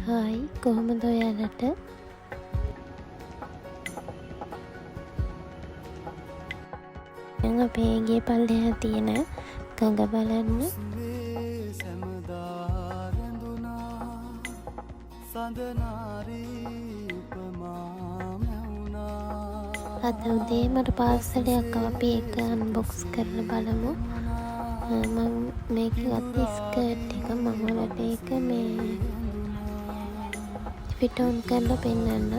Hi කොහොමද ඔයාලට? දැන් අපේ ගේ පල්ලෙහා තියෙන ගඟ බලන්න. අද උදේ මට පාර්සලයක් අපි එක අන්බොක්ස් කරලා බලමු. මම මේක ගත්ත ස්කර්ට් එක මම ඔයාලට ඒක මේ ෆිට ඔන් කරලා පෙන්නන්න.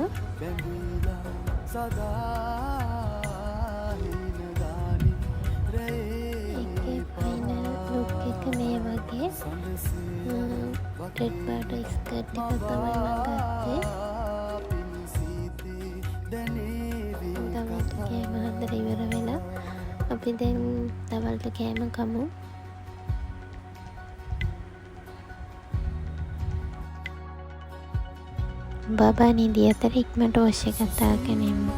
ඒකේ ෆයිනල් ලුක් එක මේ වගේ රෙඩ් පාට ස්කර්ට් එක තමයි මම ගත්තේ. දවල්ට කෑම හදලා ඉවර වෙලා අපි දැන් දවල්ට කෑම කමු. බබා නිදි අතර ඉක්මනට වොෂ් එක දාගෙන එමු.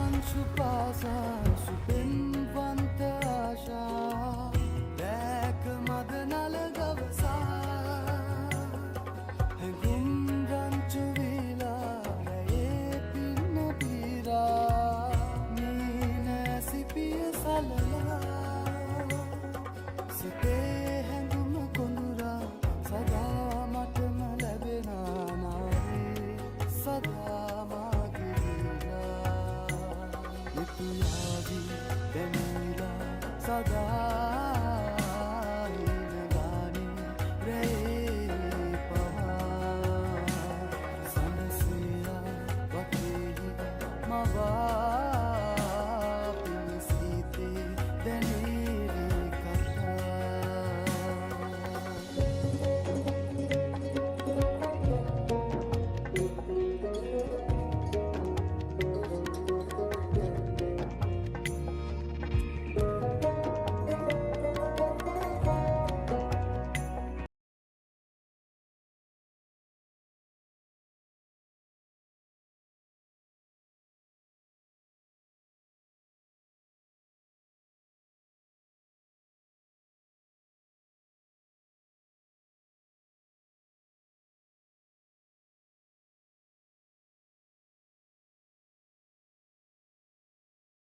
Mama